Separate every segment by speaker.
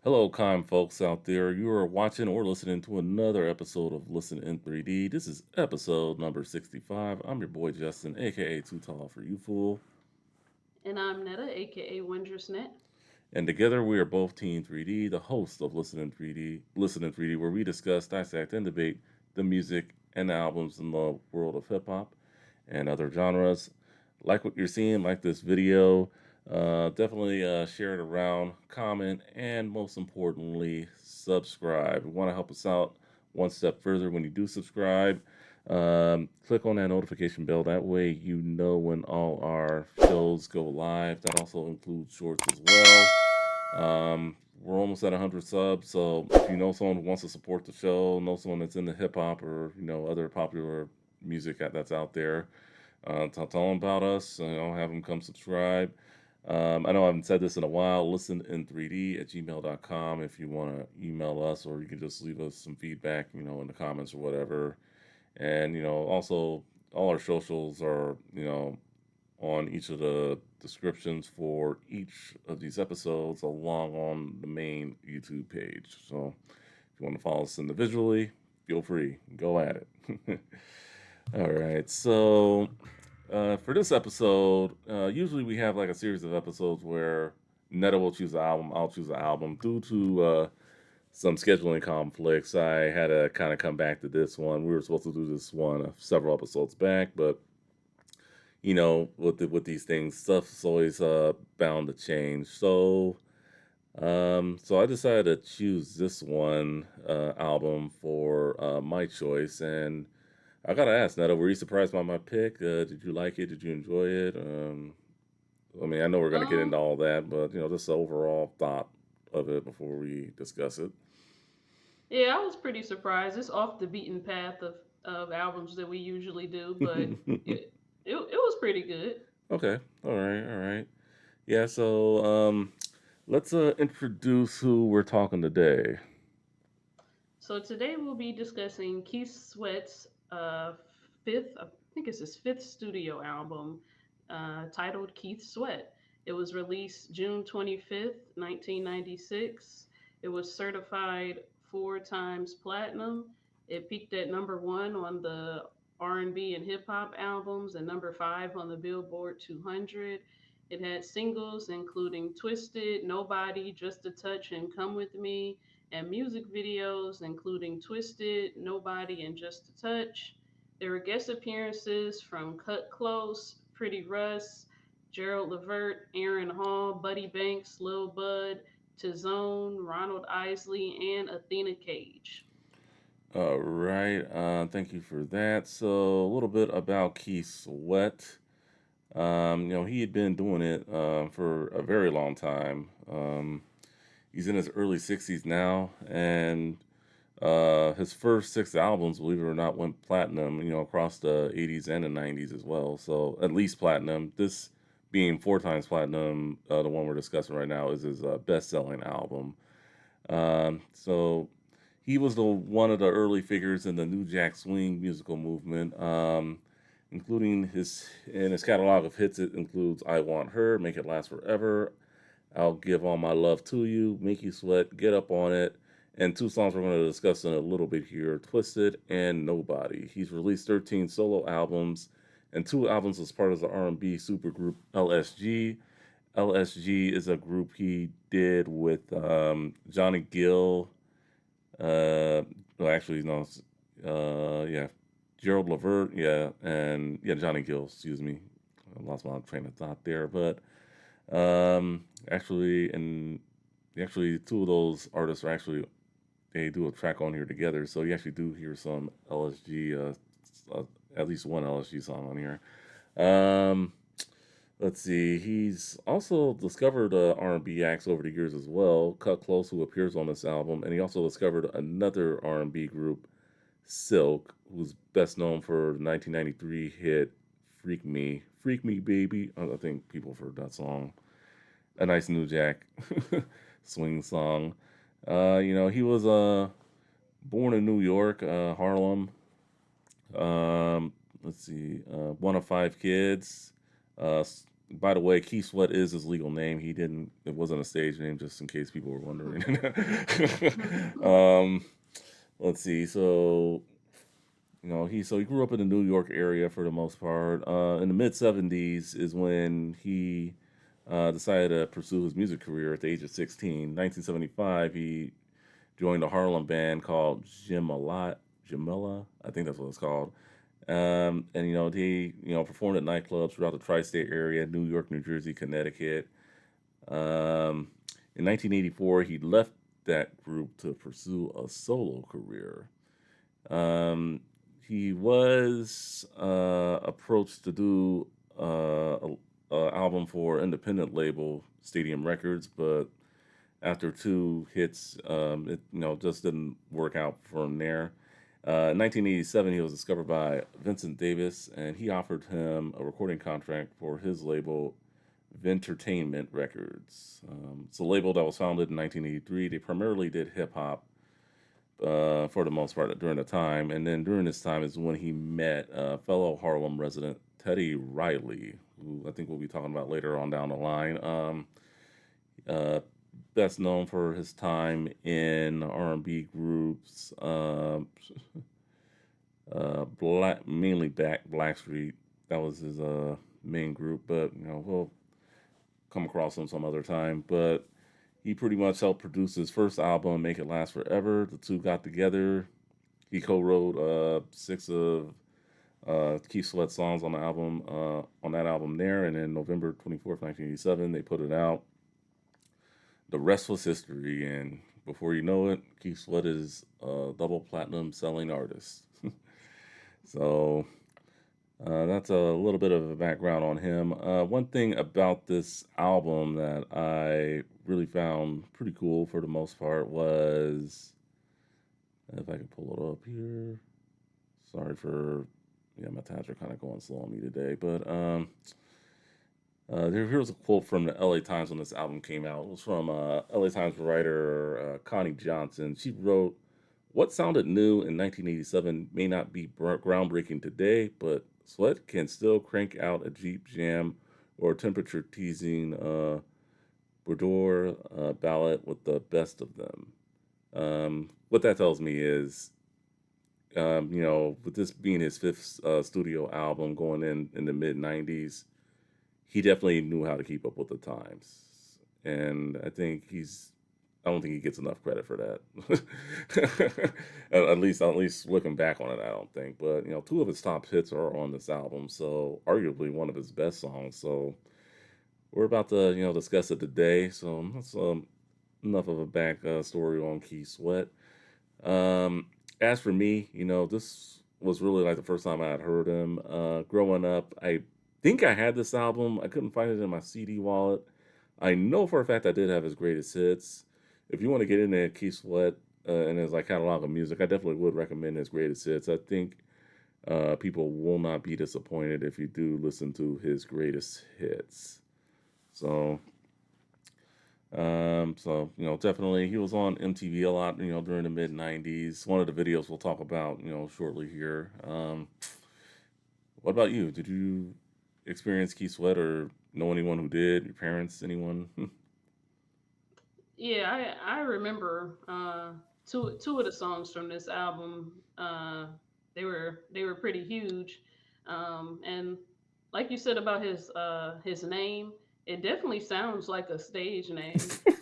Speaker 1: Hello, kind folks out there. You are watching or listening to another episode of Listen in 3D. This is episode number 65. I'm your boy Justin, aka Too Tall for You Fool.
Speaker 2: And I'm Netta, aka Wondrousnet.
Speaker 1: And together we are both Team 3D, the host of Listen in 3D, where we discuss, dissect, and debate the music and the albums in the world of hip hop and other genres. Like what you're seeing, like this video, definitely share it around, comment, and most importantly, subscribe. We want to help us out one step further when you do subscribe. Click on that notification bell. That way, you know when all our shows go live. That also includes shorts as well. We're almost at 100 subs, so if you know someone who wants to support the show, know someone that's into hip hop or other popular music that's out there, tell them about us. Have them come subscribe. I know I haven't said this in a while. Listen in 3D at gmail.com if you want to email us, or you can just leave us some feedback, in the comments or whatever. And, also all our socials are, on each of the descriptions for each of these episodes along on the main YouTube page. So if you want to follow us individually, feel free. Go at it. All right. So for this episode, usually we have like a series of episodes where Netta will choose an album, I'll choose an album. Due to some scheduling conflicts, I had to kind of come back to this one. We were supposed to do this one several episodes back, but with these things, stuff's always bound to change. So I decided to choose this one album for my choice, and I gotta ask, Netta, were you surprised by my pick? Did you like it? Did you enjoy it? I mean, I know we're gonna get into
Speaker 2: Um,
Speaker 1: all that, but just the overall thought of it before we discuss it.
Speaker 2: yeah, I was pretty surprised. It's off the beaten path of albums that we usually do, but it was pretty good.
Speaker 1: Okay, all right. Yeah, so let's introduce who we're talking today.
Speaker 2: So today we'll be discussing Keith Sweat's fifth, I think it's his fifth studio album, titled Keith Sweat. It was released June 25th, 1996. It was certified four times platinum. It peaked at number one on the R&B and hip hop albums and number five on the Billboard 200. It had singles including Twisted, Nobody, Just a Touch, and Come With Me, and music videos including Twisted, Nobody, and Just a Touch. There were guest appearances from Cut Close, Pretty Russ, Gerald Levert, Aaron Hall, Buddy Banks, Lil Bud, Tizone, Ronald Isley, and Athena Cage.
Speaker 1: All right, thank you for that. So, a little bit about Keith Sweat. He had been doing it for a very long time. He's in his early 60s now, and his first six albums, believe it or not, went platinum, across the 80s and the 90s as well. So, at least platinum. This being four times platinum, the one we're discussing right now, is his best selling album. So he was the one of the early figures in the New Jack Swing musical movement, including his catalog of hits. It includes "I Want Her," "Make It Last Forever," "I'll Give All My Love to You," "Make You Sweat," "Get Up on It," and two songs we're going to discuss in a little bit here: "Twisted" and "Nobody." He's released 13 solo albums and two albums as part of the R&B supergroup LSG. LSG is a group he did with Johnny Gill. Well, actually, no, yeah, Gerald Levert, yeah, and yeah, Johnny Gill. Excuse me, I lost my train of thought there. But actually, and actually, two of those artists are actually they do a track on here together. So you actually do hear some LSG, at least one LSG song on here. Um, Let's see. He's also discovered R&B acts over the years as well. Cut Close, who appears on this album, and he also discovered another R&B group, Silk, who's best known for the 1993 hit Freak Me, Baby." I think people have heard that song. A nice New Jack swing song. He was born in New York, Harlem. Let's see, one of five kids. By the way, Keith Sweat is his legal name. He didn't. It wasn't a stage name, just in case people were wondering. um, let's see. So he grew up in the New York area for the most part. In the mid 70s is when he decided to pursue his music career at the age of 16. 1975, he joined a Harlem band called Jamila. I think that's what it's called. And he performed at nightclubs throughout the tri-state area, New York, New Jersey, Connecticut. Um, in 1984, he left that group to pursue a solo career. Um, he was approached to do a album for independent label Stadium Records, but after two hits, it just didn't work out for him there. In 1987, he was discovered by Vincent Davis, and he offered him a recording contract for his label, Vintertainment Records. It's a label that was founded in 1983. They primarily did hip hop for the most part during the time, and then during this time is when he met fellow Harlem resident Teddy Riley, who I think we'll be talking about later on down the line. Uh, Best known for his time in R&B groups, mainly Blackstreet. That was his main group, but we'll come across him some other time. But he pretty much helped produce his first album, Make It Last Forever. The two got together. He co-wrote six of Keith Sweat's songs on that album there, and then November 24th, 1987, they put it out. The rest was history, and before you know it, Keith Sweat is a double platinum selling artist. So that's a little bit of a background on him. One thing about this album that I really found pretty cool for the most part was, if I can pull it up here. Sorry for, my tabs are kind of going slow on me today, but here's a quote from the LA Times when this album came out. It was from LA Times writer Connie Johnson. She wrote, "What sounded new in 1987 may not be groundbreaking today, but Sweat can still crank out a Jeep Jam or temperature teasing boudoir ballad with the best of them." What that tells me is, with this being his fifth studio album going in the mid 90s, he definitely knew how to keep up with the times. And I don't think he gets enough credit for that. At least looking back on it, I don't think. But two of his top hits are on this album, so arguably one of his best songs. So we're about to discuss it today. So that's enough of a back story on Keith Sweat. As for me, this was really like the first time I had heard him. Growing up, I think I had this album. I couldn't find it in my CD wallet. I know for a fact I did have his greatest hits. If you want to get into Keith Sweat and his like catalog of music, I definitely would recommend his greatest hits. I think people will not be disappointed if you do listen to his greatest hits. So definitely he was on MTV a lot, during the mid '90s. One of the videos we'll talk about, shortly here. What about you? Did you experience Keith Sweat or know anyone who did? Your parents, anyone?
Speaker 2: Yeah, I remember two of the songs from this album. They were pretty huge, and like you said about his name, it definitely sounds like a stage name.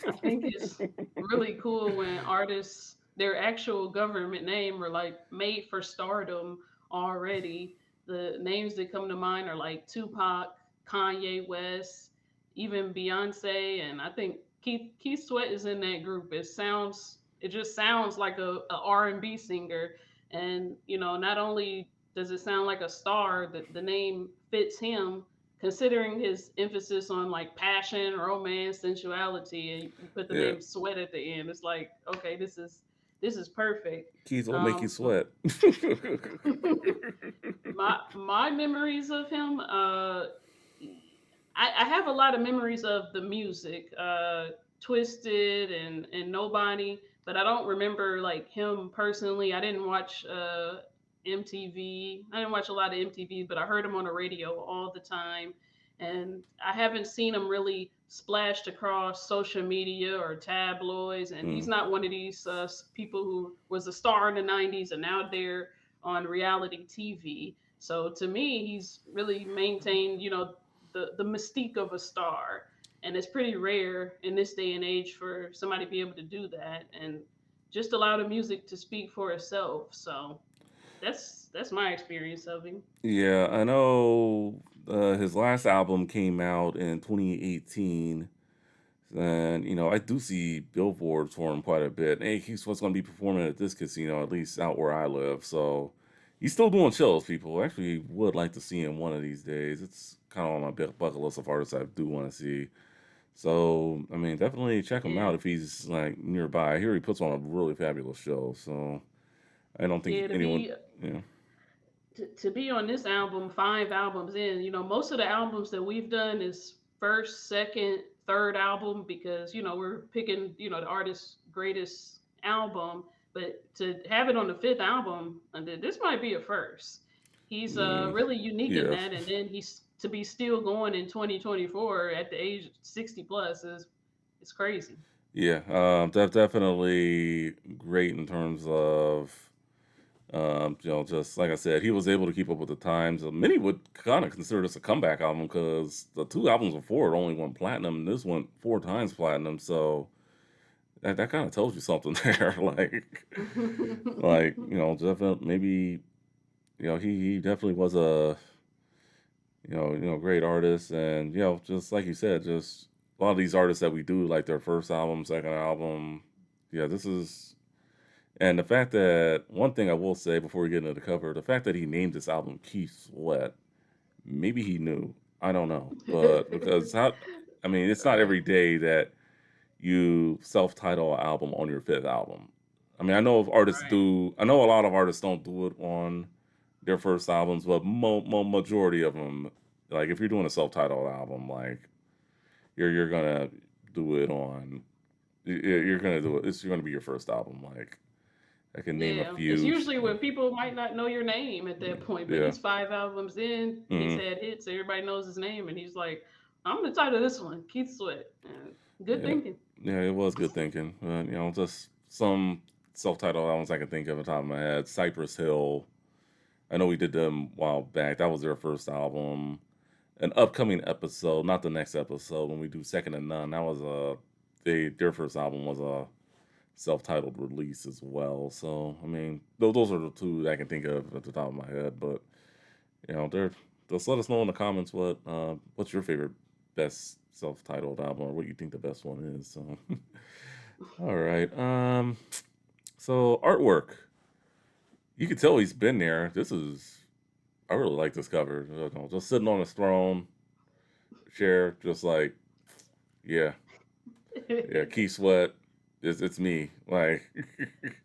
Speaker 2: I think it's really cool when artists their actual government name are like made for stardom already. The names that come to mind are like Tupac, Kanye West, even Beyonce, and I think Keith Sweat is in that group. It just sounds like a R&B singer, and not only does it sound like a star, the name fits him. Considering his emphasis on like passion, romance, sensuality, and you put the
Speaker 1: Yeah.
Speaker 2: name Sweat at the end, it's like okay, this is perfect.
Speaker 1: Keith, what make you
Speaker 2: So
Speaker 1: sweat?
Speaker 2: my memories of him, I have a lot of memories of the music, Twisted and Nobody, but I don't remember like him personally. I didn't watch MTV. I didn't watch a lot of MTV, but I heard him on the radio all the time. and I haven't seen him really splashed across social media or tabloids. And he's
Speaker 1: Mm.
Speaker 2: not one of these people who was a star in the '90s and now they're on reality TV. So to me, he's really maintained, the mystique of a star, and it's pretty rare in this day and age for somebody to be able to do that and just allow the music to speak for itself. So that's my experience of him.
Speaker 1: Yeah, I know his last album came out in 2018. And, I do see billboards for him quite a bit. Hey, he's what's going to be performing at this casino, at least out where I live. So he's still doing shows, people. I actually would like to see him one of these days. It's kind of on my bucket list of artists I do want to see. So, I mean, definitely check him
Speaker 2: Yeah.
Speaker 1: out if he's like nearby. I hear he puts on a really fabulous show. So I don't think
Speaker 2: Yeah, to
Speaker 1: anyone,
Speaker 2: be
Speaker 1: you know,
Speaker 2: to be on this album, 5 albums in, most of the albums that we've done is first, second, third album because we're picking the artist's greatest album, but to have it on the fifth album, and this might be a first. He's
Speaker 1: mm,
Speaker 2: really unique in
Speaker 1: yeah,
Speaker 2: that, and then he's to be still going in 2024 at the age of 60 plus is it's crazy.
Speaker 1: yeah, definitely great in terms of just like I said, he was able to keep up with the times. Many would kind of consider this a comeback album because the two albums before it only went platinum, and this went 4 times platinum. So that kind of tells you something there. Definitely maybe he definitely was a great artist, and just like you said, just a lot of these artists that we do like their first album, second album. Yeah, this is and the fact that one thing I will say before we get into the cover, the fact that he named this album Keith Sweat, maybe he knew. I don't know, but because how, I mean, it's not
Speaker 2: Right,
Speaker 1: every day that you self-title an album on your fifth album. I mean, I know if artists
Speaker 2: right.
Speaker 1: do. I know a lot of artists don't do it on their first albums, but majority of them, like if you're doing a self-titled album, like you're gonna do it on. You're gonna do it. It's gonna be your first album. Like I can name a
Speaker 2: Yeah, it's
Speaker 1: few.
Speaker 2: usually when people might not know your name at that point, but
Speaker 1: Yeah.
Speaker 2: he's 5 albums in, he's
Speaker 1: Mm-hmm.
Speaker 2: had hits, everybody knows his name, and he's like, I'm the title of this one, Keith Sweat. Good
Speaker 1: Yeah,
Speaker 2: thinking.
Speaker 1: yeah, it was good thinking. Just some self-titled albums I can think of on top of my head. Cypress Hill. I know we did them a while back. That was their first album. An upcoming episode, not the next episode, when we do Second and None. That was their first album was a self-titled release as well. So I mean, those are the two that I can think of at the top of my head. But they're just let us know in the comments what's your favorite best self-titled album or what you think the best one is. So all right. So artwork. You can tell he's been there. I really like this cover. Just sitting on his throne, chair, just like, yeah, yeah, Key Sweat. It's me. Like,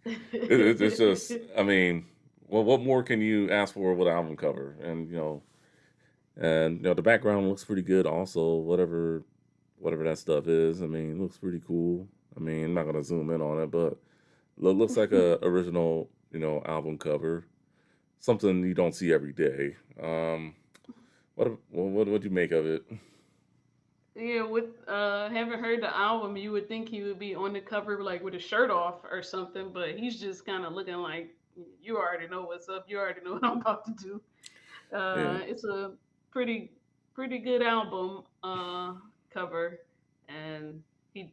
Speaker 1: it's just, I mean, well, what more can you ask for with an album cover? And the background looks pretty good. Also, whatever that stuff is, I mean, it looks pretty cool. I mean, I'm not gonna zoom in on it, but looks like a original, album cover. Something you don't see every day. What do you make of it?
Speaker 2: Yeah, with haven't heard the album, you would think he would be on the cover like with a shirt off or something, but he's just kind of looking like you already know what's up. You already know what I'm about to do.
Speaker 1: Yeah,
Speaker 2: It's a pretty pretty good album cover, and he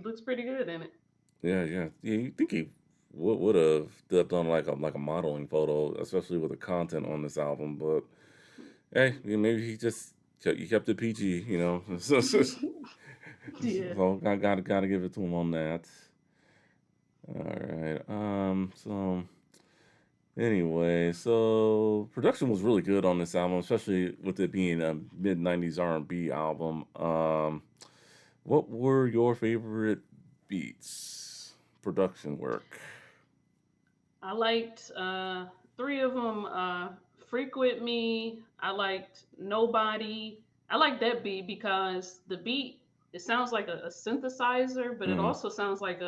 Speaker 2: looks pretty good in it.
Speaker 1: yeah. You think he would have done like a modeling photo, especially with the content on this album, but hey, maybe he kept it PG,
Speaker 2: Yeah.
Speaker 1: So I gotta give it to him on that. All right. So anyway, so production was really good on this album, especially with it being a mid '90s R&B album. What were your favorite beats? Production work.
Speaker 2: I liked three of them. Frequent Me. I liked Nobody. I like that beat because the beat it sounds like a synthesizer, but it
Speaker 1: Mm-hmm.
Speaker 2: also sounds like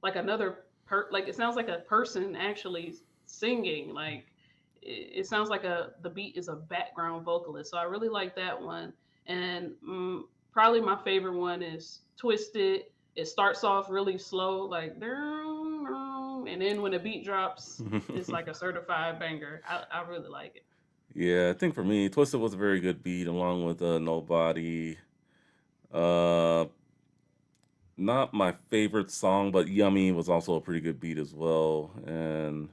Speaker 2: another like it sounds like a person actually singing. Like it sounds like the beat is a background vocalist. So I really like that one. And probably my favorite one is Twisted. It starts off really slow, like and then when the beat drops, it's like a certified banger. I really like it.
Speaker 1: Yeah, I think for me, Twisted was a very good beat, along with Nobody. Uh, Not my favorite song, but Yummy was also a pretty good beat as well. And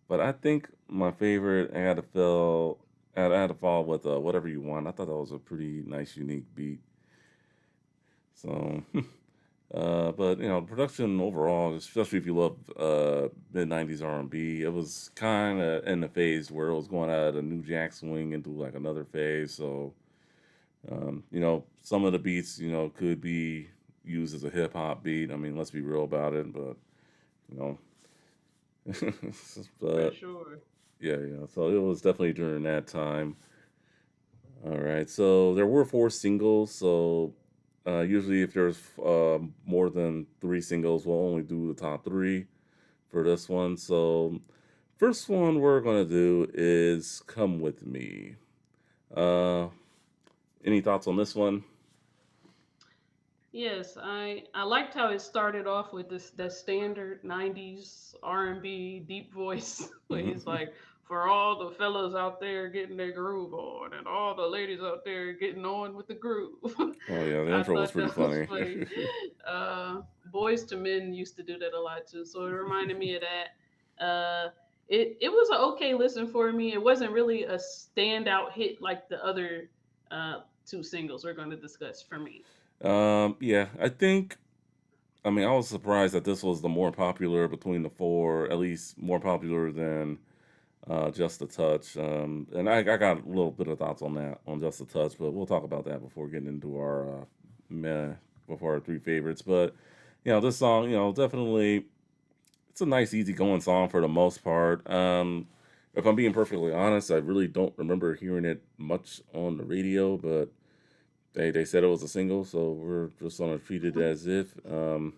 Speaker 1: but I think my favorite, I had to fall with Whatever You Want. I thought that was a pretty nice, unique beat. So, but production overall, especially if you love mid '90s R&B, it was kind of in the phase where it was going out of the New Jack Swing into like another phase. So, some of the beats, could be used as a hip hop beat. I mean, let's be real about it, but you know,
Speaker 2: For
Speaker 1: but
Speaker 2: sure.
Speaker 1: yeah, yeah. So it was definitely during that time. All right. So there were four singles. So usually, if there's more than three singles, we'll only do the top three for this one. So first one we're gonna do is "Come with Me." Uh, any thoughts on this one?
Speaker 2: Yes, I liked how it started off with this that standard '90s R&B deep voice where he's
Speaker 1: Hmm.
Speaker 2: like, "For all the fellas out there getting their groove on, and all the ladies out there getting on with the groove."
Speaker 1: Oh yeah, the
Speaker 2: I
Speaker 1: intro was
Speaker 2: thought
Speaker 1: pretty
Speaker 2: that was
Speaker 1: funny.
Speaker 2: funny. Boys to Men used to do that a lot too, so it reminded me of that. It was an okay listen for me. It wasn't really a standout hit like the other two singles we're going to discuss for me.
Speaker 1: Yeah, I think. I mean, I was surprised that this was the more popular between the four, at least more popular than Just a Touch. And I got a little bit of thoughts on that, on Just a Touch, but we'll talk about that before getting into our meh, before our three favorites. But this song, definitely, it's a nice, easy going song for the most part. If I'm being perfectly honest, I really don't remember hearing it much on the radio, but they said it was a single, so we're just gonna treat it as if.
Speaker 2: I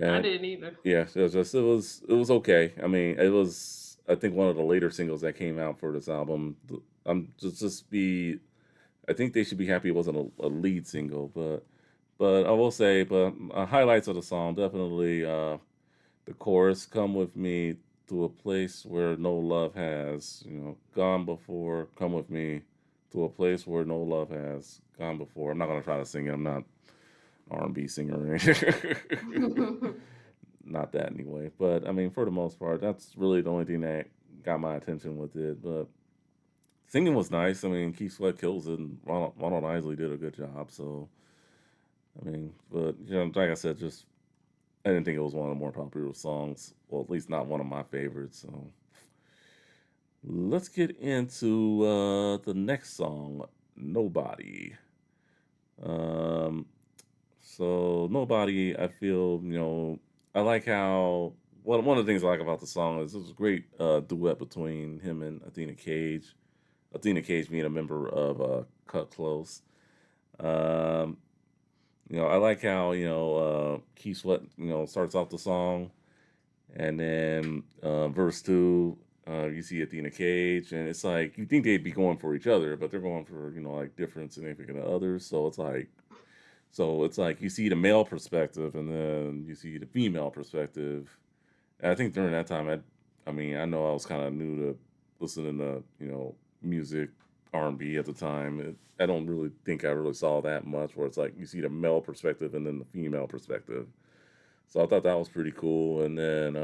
Speaker 1: And
Speaker 2: didn't either.
Speaker 1: yeah, it was okay. I mean, it was, I think, one of the later singles that came out for this album. I'm just be I think they should be happy it wasn't a lead single, but I will say, but highlights of the song definitely the chorus, "Come with me to a place where no love has," gone before. Come with me to a place where no love has gone before. I'm not gonna try to sing it. I'm not R&B singer or anything. Not that anyway. But I mean, for the most part, that's really the only thing that got my attention with it. But singing was nice. I mean, Keith Sweat kills it, and Ronald Isley did a good job. So I mean, but like I said, just I didn't think it was one of the more popular songs. Well, at least not one of my favorites. So let's get into the next song, "Nobody." Um, so "Nobody," I feel I like how one of the things I like about the song is it was a great duet between him and Athena Cage. Athena Cage being a member of Cut Close. Um, I like how Keith Sweat starts off the song, and then verse two, you see Athena Cage, and it's like you think they'd be going for each other, but they're going for like different significant others. So it's like you see the male perspective, and then you see the female perspective. And I think during that time, I mean, I know I was kind of new to listening to music, R&B at the time. I don't really think I really saw that much where it's like you see the male perspective and then the female perspective. So I thought that was pretty cool. And then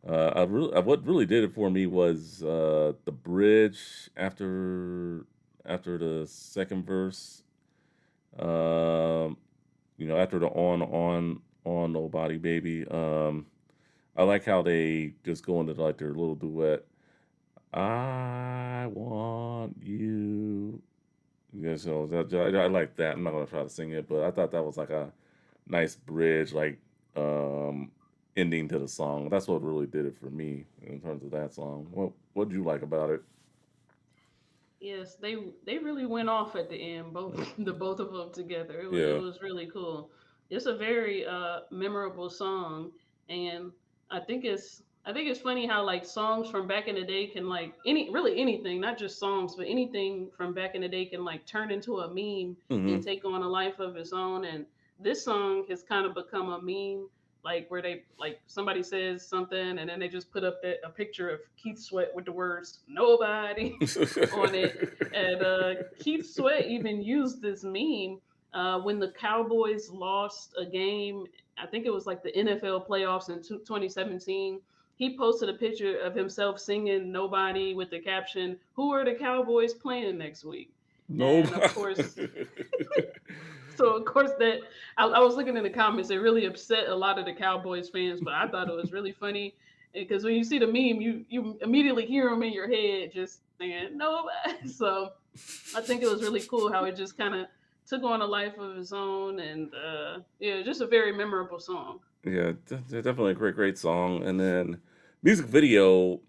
Speaker 1: what really did it for me was the bridge after the second verse. Um, after the on nobody baby. I like how they just go into like their little duet. I want you. Yeah, so I like that. I'm not gonna try to sing it, but I thought that was like a nice bridge, like um, ending to the song. That's what really did it for me in terms of that song. What did you like about it?
Speaker 2: Yes, they really went off at the end, both the both of them together. It
Speaker 1: Yeah.
Speaker 2: was really cool. It's a very memorable song, and I think it's I think it's funny how like songs from back in the day can like really anything, not just songs, but anything from back in the day can like turn into a meme and
Speaker 1: Hmm.
Speaker 2: take on a life of its own. And this song has kind of become a meme, like where they like somebody says something and then they just put up a picture of Keith Sweat with the words "nobody" on it. And Keith Sweat even used this meme when the Cowboys lost a game. I think it was like the NFL playoffs in 2017. He posted a picture of himself singing "Nobody" with the caption, "Who are the Cowboys playing next week?" And of course,
Speaker 1: Nobody.
Speaker 2: so of course that I was looking in the comments. It really upset a lot of the Cowboys fans, but I thought it was really funny because when you see the meme, you immediately hear them in your head just saying "Nobody." So I think it was really cool how it just kind of took on a life of its own, and yeah, just a very memorable song.
Speaker 1: Yeah, definitely a great song. And then music video.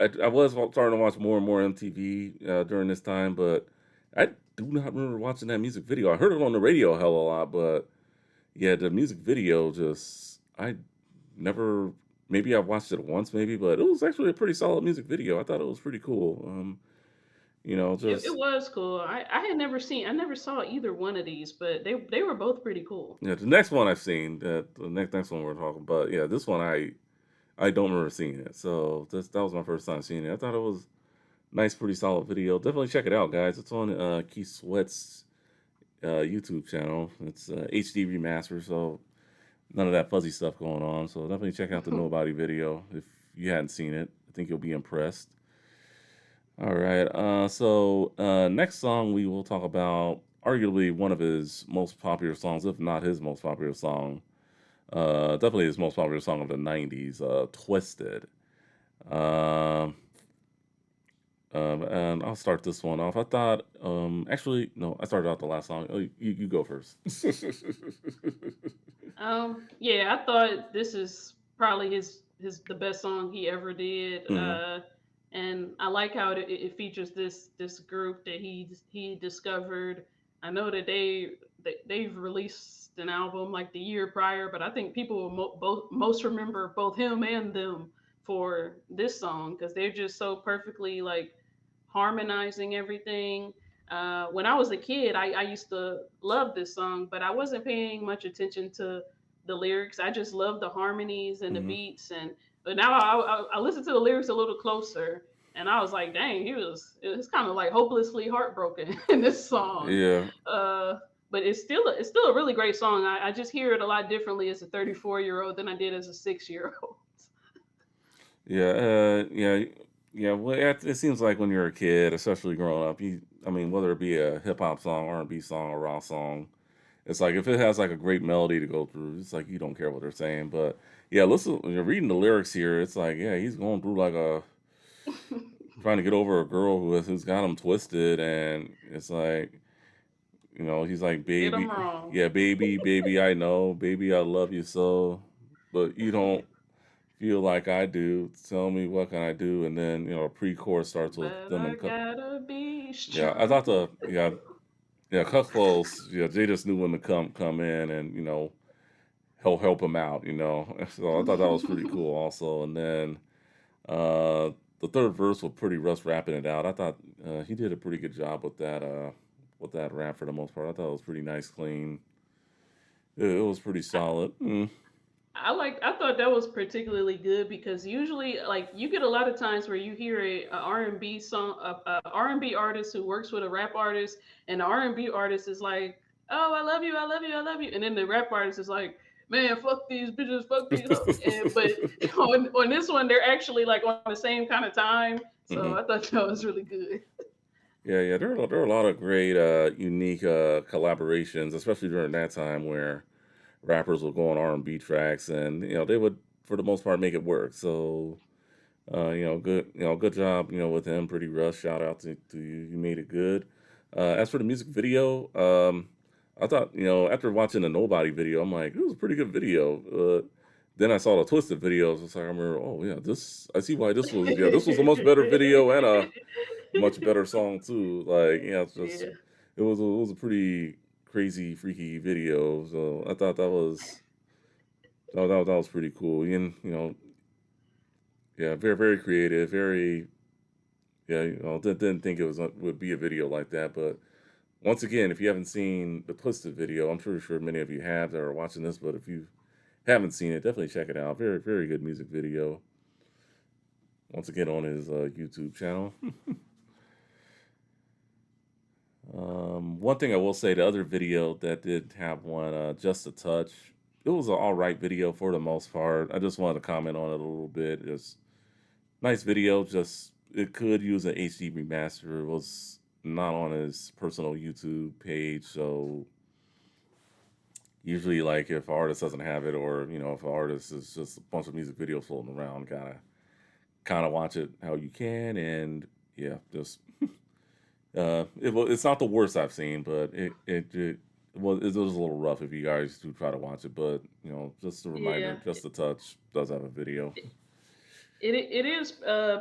Speaker 1: I was starting to watch more and more MTV during this time, but I do not remember watching that music video. I heard it on the radio a hell of a lot, but yeah, the music video just I never. Maybe I watched it once, maybe, but it was actually a pretty solid music video. I thought it was pretty cool.
Speaker 2: It
Speaker 1: Just
Speaker 2: was cool. I had never seen, I never saw either one of these, but they were both pretty cool.
Speaker 1: yeah. The next one I've seen, the next one we're talking about, yeah, this one I don't remember seeing it. So that was my first time seeing it. I thought it was nice, pretty solid video. Definitely check it out, guys. It's on Keith Sweat's YouTube channel. It's HD remaster, so none of that fuzzy stuff going on. So definitely check out the Nobody video if you hadn't seen it. I think you'll be impressed. All right. Next song we will talk about arguably one of his most popular songs, if not his most popular song. Definitely his most popular song of the '90s, "Twisted." Um, and I'll start this one off. I thought, actually, no, I started out the last song. Oh, you go first.
Speaker 2: Yeah, I thought this is probably his the best song he ever did.
Speaker 1: Hmm.
Speaker 2: And I like how it features this group that he discovered. I know that they've released an album like the year prior, but I think people will both most remember both him and them for this song because they're just so perfectly like harmonizing everything. When I was a kid, I used to love this song, but I wasn't paying much attention to the lyrics. I just loved the harmonies and the
Speaker 1: Hmm.
Speaker 2: beats. And but now I listened to the lyrics a little closer, and I was like, dang, it was kind of like hopelessly heartbroken in this song.
Speaker 1: Yeah.
Speaker 2: Uh, but it's still a really great song. I just hear it a lot differently as a 34-year-old than I did as a 6 year old.
Speaker 1: Yeah. Yeah. Well, it seems like when you're a kid, especially growing up, I mean, whether it be a hip hop song, R&B song, or rock song, it's like if it has like a great melody to go through, it's like you don't care what they're saying. But yeah, listen, when you're reading the lyrics here, it's like yeah, he's going through like a trying to get over a girl who's got him twisted, and it's like he's like
Speaker 2: Get them
Speaker 1: baby,
Speaker 2: wrong.
Speaker 1: yeah, baby, I know, baby, I love you so, but you don't feel like I do. Tell me what can I do, and then pre-chorus starts with
Speaker 2: But
Speaker 1: them
Speaker 2: I
Speaker 1: and cut.
Speaker 2: gotta be
Speaker 1: Yeah, I thought
Speaker 2: strong.
Speaker 1: yeah cut close. Yeah, they just knew when to come in and help him out. So I thought that was pretty cool also, and then. The third verse was pretty Russ rapping it out. I thought he did a pretty good job with that rap for the most part. I thought it was pretty nice, clean. It was pretty solid. Mm.
Speaker 2: I thought that was particularly good because usually like you get a lot of times where you hear a R&B song a R&B artist who works with a rap artist, and the R&B artist is like, "Oh, I love you, I love you, I love you." And then the rap artist is like, "Man, fuck these bitches, fuck these hoes." But on this one they're actually like on the same kind of time. So
Speaker 1: Hmm.
Speaker 2: I thought that was really good.
Speaker 1: Yeah. There are a lot of great, unique collaborations, especially during that time where rappers would go on R&B tracks, and they would, for the most part, make it work. So good job, with him. Pretty Rush. Shout out to you. You made it good. As for the music video, I thought, after watching the Nobody video, I'm like, it was a pretty good video. Then I saw the Twisted videos. It's like I remember, oh yeah, I see why this was a much better video and a much better song too. Like it's just
Speaker 2: Yeah.
Speaker 1: it was a pretty crazy, freaky video. So I thought that was pretty cool. And yeah, very very creative, very yeah. Didn't think it was would be a video like that, but once again, if you haven't seen the Twisted video, I'm pretty sure many of you have that are watching this, but if you haven't seen it, definitely check it out. Very very good music video. Once again on his YouTube channel. One thing I will say, the other video that did have one, just a touch. It was an all right video for the most part. I just wanted to comment on it a little bit. It's nice video. Just it could use an HD remaster. It was not on his personal YouTube page, so usually, like if an artist doesn't have it, or if an artist is just a bunch of music videos floating around, gotta kind of watch it how you can, and yeah, just it's not the worst I've seen, but it was a little rough if you guys do try to watch it. But just a reminder,
Speaker 2: Yeah,
Speaker 1: just a touch does have a video.
Speaker 2: it is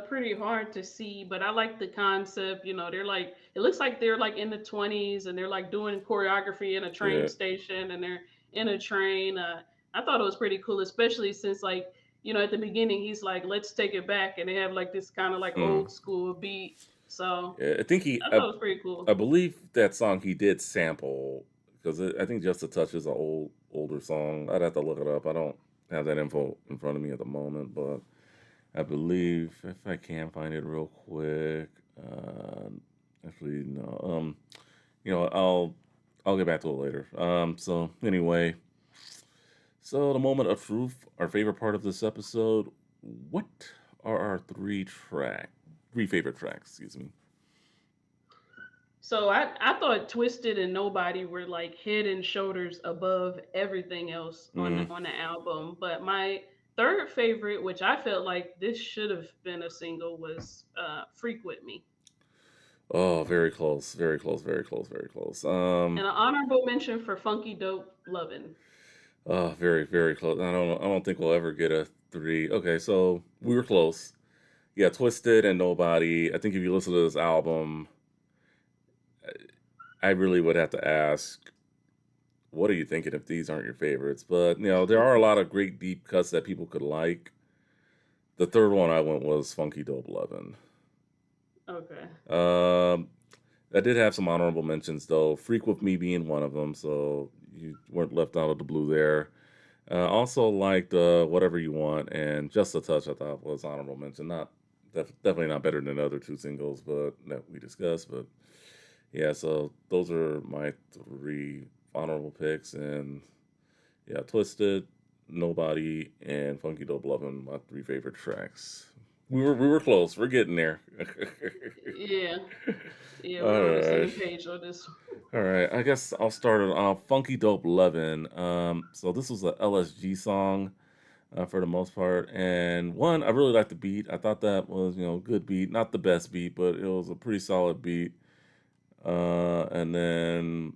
Speaker 2: pretty hard to see, but I like the concept. They're like it looks like they're like in the 20s and they're like doing choreography in a train
Speaker 1: Yeah.
Speaker 2: station and they're in a train. I thought it was pretty cool, especially since like at the beginning he's like let's take it back and they have like this kind of like
Speaker 1: Mm.
Speaker 2: old school beat. So
Speaker 1: Yeah, I think
Speaker 2: I thought it was pretty
Speaker 1: I
Speaker 2: cool.
Speaker 1: believe that song he did sample because I think "Just a Touch" is an older song. I'd have to look it up. I don't have that info in front of me at the moment, but I believe if I can find it real quick. Uh, Actually, no. I'll get back to it later. So anyway, so the moment of truth, our favorite part of this episode. What are our three favorite tracks? Excuse me.
Speaker 2: So I thought Twisted and Nobody were like head and shoulders above everything else on
Speaker 1: Mm.
Speaker 2: on the album. But my third favorite, which I felt like this should have been a single, was "Freak with Me."
Speaker 1: Oh, very close, very close, very close, very close.
Speaker 2: And an honorable mention for "Funky Dope Lovin'."
Speaker 1: Oh, very, very close. I don't think we'll ever get a three. Okay, so we were close. Yeah, Twisted and Nobody. I think if you listen to this album, I really would have to ask, what are you thinking if these aren't your favorites? But there are a lot of great deep cuts that people could like. The third one I went was Funky Dope Lovin'.
Speaker 2: Okay.
Speaker 1: Um, I did have some honorable mentions though. Freak with Me being one of them, so you weren't left out of the blue there. Also liked Whatever You Want and Just a Touch. I thought was honorable mention. Not definitely not better than the other two singles, but that we discussed. But yeah, so those are my three honorable picks, and yeah, Twisted, Nobody, and Funky Dope Lovin', my three favorite tracks. We were close. We're getting there.
Speaker 2: Yeah, yeah,
Speaker 1: All
Speaker 2: we're on the
Speaker 1: right.
Speaker 2: same page on this.
Speaker 1: All right, I guess I'll start it off. Funky Dope Lovin'. So this was a LSG song for the most part, and one I really liked the beat. I thought that was good beat, not the best beat, but it was a pretty solid beat. And then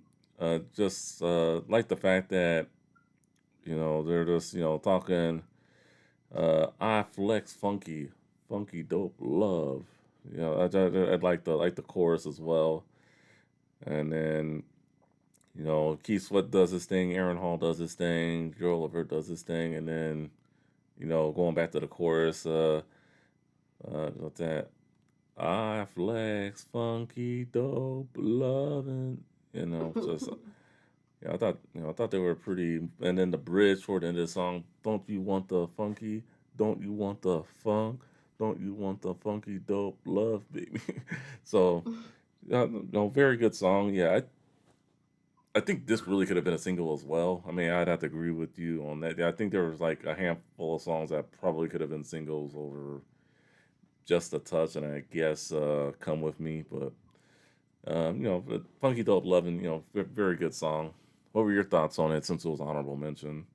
Speaker 1: just like the fact that they're just talking. I flex funky dope love. I'd like the chorus as well, and then Keith Sweat does his thing, Aaron Hall does his thing, Joe Levert does his thing, and then going back to the chorus, what's that? I flex funky dope loving, just yeah, I thought they were pretty. And then the bridge toward the end of the song, don't you want the funky? Don't you want the funk? Don't you want the funky dope love, baby? So, no, very good song. Yeah, I think this really could have been a single as well. I mean, I'd have to agree with you on that. Yeah, I think there was like a handful of songs that probably could have been singles over Just a Touch, and I guess Come With Me. But but Funky Dope Lovin', very good song. What were your thoughts on it since it was honorable mention?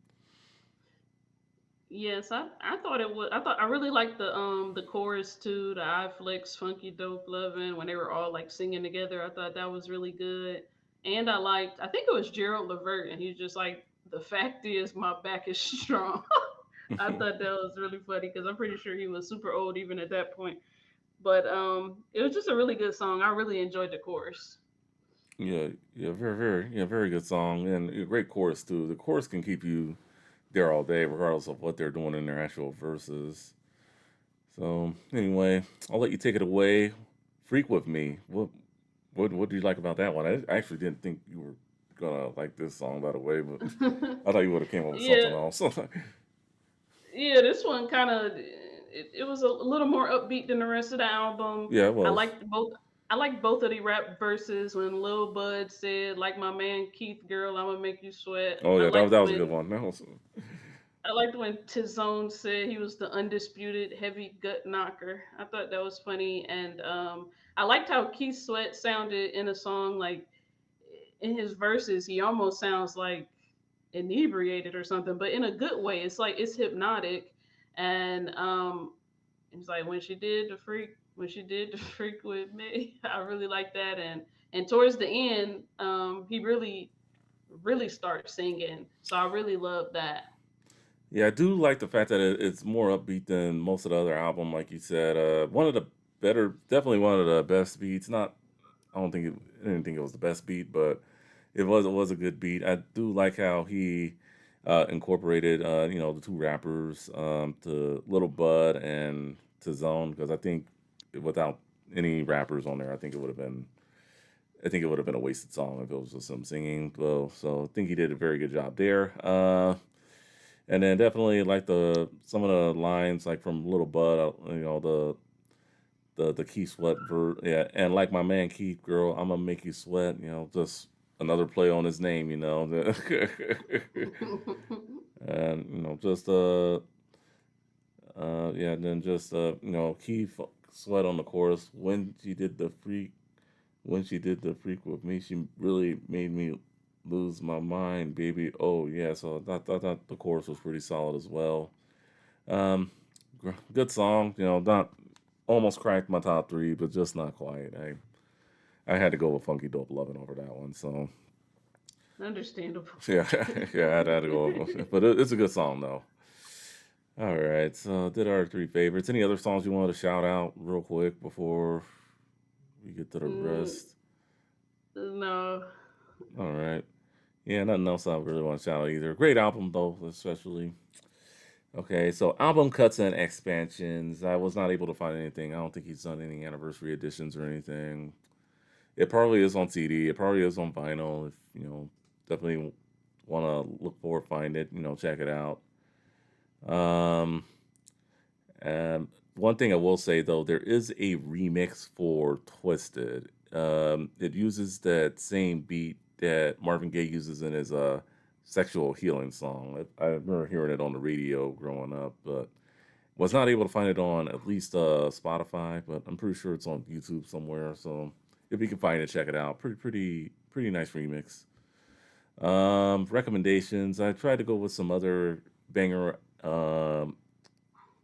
Speaker 2: Yes, I thought it was. I really liked the chorus too. The I Flex Funky Dope Lovin' when they were all like singing together. I thought that was really good. And I think it was Gerald Levert, and he's just like, the fact is my back is strong. I thought that was really funny because I'm pretty sure he was super old even at that point. But it was just a really good song. I really enjoyed the chorus.
Speaker 1: Yeah, yeah, very good song and a great chorus too. The chorus can keep you there all day, regardless of what they're doing in their actual verses. So anyway, I'll let you take it away. Freak with me. What do you like about that one? I actually didn't think you were gonna like this song, by the way, but I thought you would have came up with
Speaker 2: Yeah,
Speaker 1: something else.
Speaker 2: yeah, this one kind of it was a little more upbeat than the rest of the album.
Speaker 1: Yeah, it
Speaker 2: I
Speaker 1: was.
Speaker 2: liked both. I liked both of the rap verses when Lil Bud said, "Like my man Keith, girl, I'ma make you sweat."
Speaker 1: Oh
Speaker 2: I
Speaker 1: yeah,
Speaker 2: liked
Speaker 1: that was a good
Speaker 2: when
Speaker 1: one. That was
Speaker 2: Tizone said he was the undisputed heavy gut knocker. I thought that was funny, and I liked how Keith Sweat sounded in a song. Like in his verses, he almost sounds like inebriated or something, but in a good way. It's like it's hypnotic, and it's like when she did the freak with me. I really like that, and towards the end, he really starts singing, so I really love that.
Speaker 1: Yeah, I do like the fact that it's more upbeat than most of the other album, like you said. One of the better, definitely one of the best beats. Not, I don't think I didn't think it was the best beat, but it was a good beat. I do like how he incorporated, the two rappers, to Little Bud and to Zone, because I think without any rappers on there, I think it would have been a wasted song if it was just some singing. Well, so I think he did a very good job there. And then definitely like the some of the lines like from Little Bud, the Keith Sweat yeah, and like my man Keith, girl, I'm gonna make you sweat. Just another play on his name. And just yeah, and then just Keith Sweat on the chorus when she did the freak with me, she really made me lose my mind, baby. Oh yeah, so I thought the chorus was pretty solid as well. Um, Good song. Not almost cracked my top three, but just not quite. I had to go with Funky Dope Lovin' over that one. So
Speaker 2: Understandable.
Speaker 1: yeah, yeah, I had to go. But it's a good song though. All right, so did our three favorites. Any other songs you wanted to shout out real quick before we get to the
Speaker 2: Mm,
Speaker 1: rest?
Speaker 2: no.
Speaker 1: All right. Yeah, nothing else I really want to shout out either. Great album though, especially. Okay, so album cuts and expansions. I was not able to find anything. I don't think he's done any anniversary editions or anything. It probably is on CD. It probably is on vinyl. If definitely want to look for, find it. Check it out. Um, and one thing I will say though, there is a remix for Twisted. It uses that same beat that Marvin Gaye uses in his sexual healing song. I remember hearing it on the radio growing up, but was not able to find it on at least Spotify. But I'm pretty sure it's on YouTube somewhere. So if you can find it, check it out. Pretty nice remix. Recommendations. I tried to go with some other banger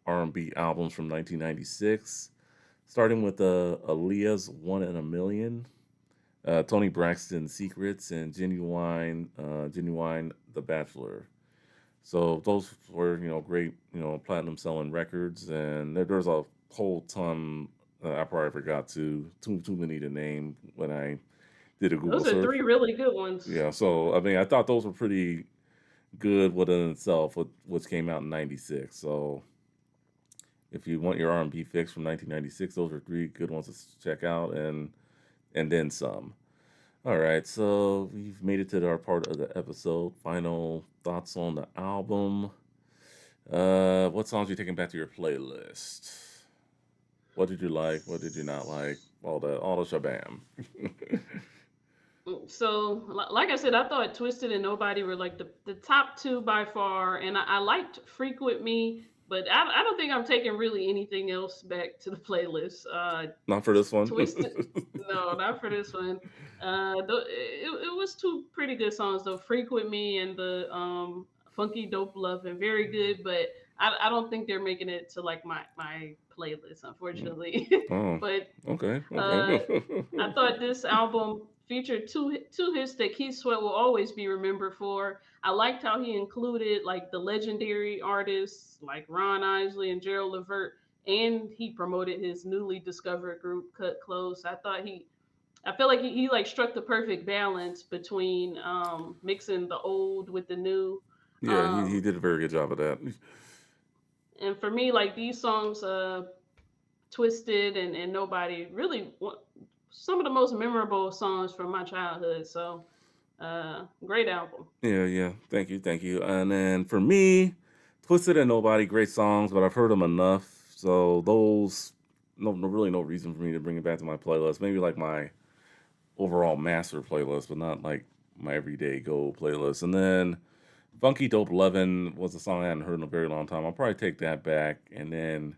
Speaker 1: R&B albums from 1996, starting with Aaliyah's "One in a Million," Tony Braxton's "Secrets," and Genuine "The Bachelor." So those were great platinum selling records, and there's a whole ton I probably forgot too many to name when I did a Google
Speaker 2: Those are
Speaker 1: search.
Speaker 2: three really good ones.
Speaker 1: Yeah, so I mean I thought those were pretty good within itself, what came out in '96. So if you want your R&B fix from 1996, those are three good ones to check out, and then some. All right, so we've made it to our part of the episode. Final thoughts on the album. What songs are you taking back to your playlist? What did you like? What did you not like? All the shabam.
Speaker 2: So, like I said, I thought Twisted and Nobody were like the top two by far, and I liked Freak with Me, but I don't think I'm taking really anything else back to the playlist.
Speaker 1: Not for this one.
Speaker 2: Twisted, no, not for this one. It was two pretty good songs though. Freak with Me and the Funky Dope Love and very good, but I don't think they're making it to like my playlist, unfortunately.
Speaker 1: Oh,
Speaker 2: but
Speaker 1: okay,
Speaker 2: uh,
Speaker 1: okay.
Speaker 2: I thought this album featured two hits that Keith Sweat will always be remembered for. I liked how he included like the legendary artists like Ron Isley and Gerald Levert, and he promoted his newly discovered group Cut Close. I feel like he like struck the perfect balance between mixing the old with the new.
Speaker 1: Yeah, he
Speaker 2: Um,
Speaker 1: did a very good job of that.
Speaker 2: and for me, like these songs, Twisted and Nobody. Really, some of the most memorable songs from my childhood. So, great album.
Speaker 1: Yeah, yeah. Thank you. And then for me, Twisted and Nobody, great songs, but I've heard them enough. So those, really no reason for me to bring it back to my playlist. Maybe like my overall master playlist, but not like my everyday go playlist. And then Funky Dope Lovin' was a song I hadn't heard in a very long time. I'll probably take that back. And then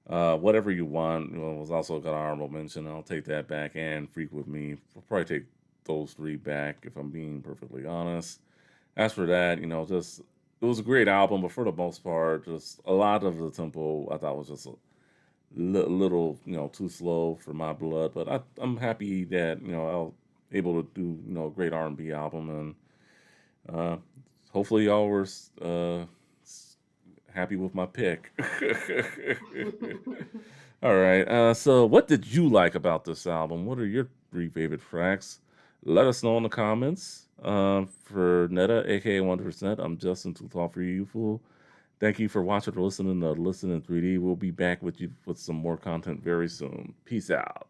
Speaker 1: Whatever You Want, was also got an honorable mention. I'll take that back. And Freak With Me. I'll probably take those three back if I'm being perfectly honest. As for that, just it was a great album, but for the most part, just a lot of the tempo I thought was just a little, too slow for my blood. But I'm happy that I was able to do a great R&B album, and uh, hopefully y'all were happy with my pick. All right. So what did you like about this album? What are your three favorite tracks? Let us know in the comments. For Netta, aka 1%, I'm Justin Too Tall for You Fool. Thank you for watching or listening to Listen in 3D. We'll be back with you with some more content very soon. Peace out.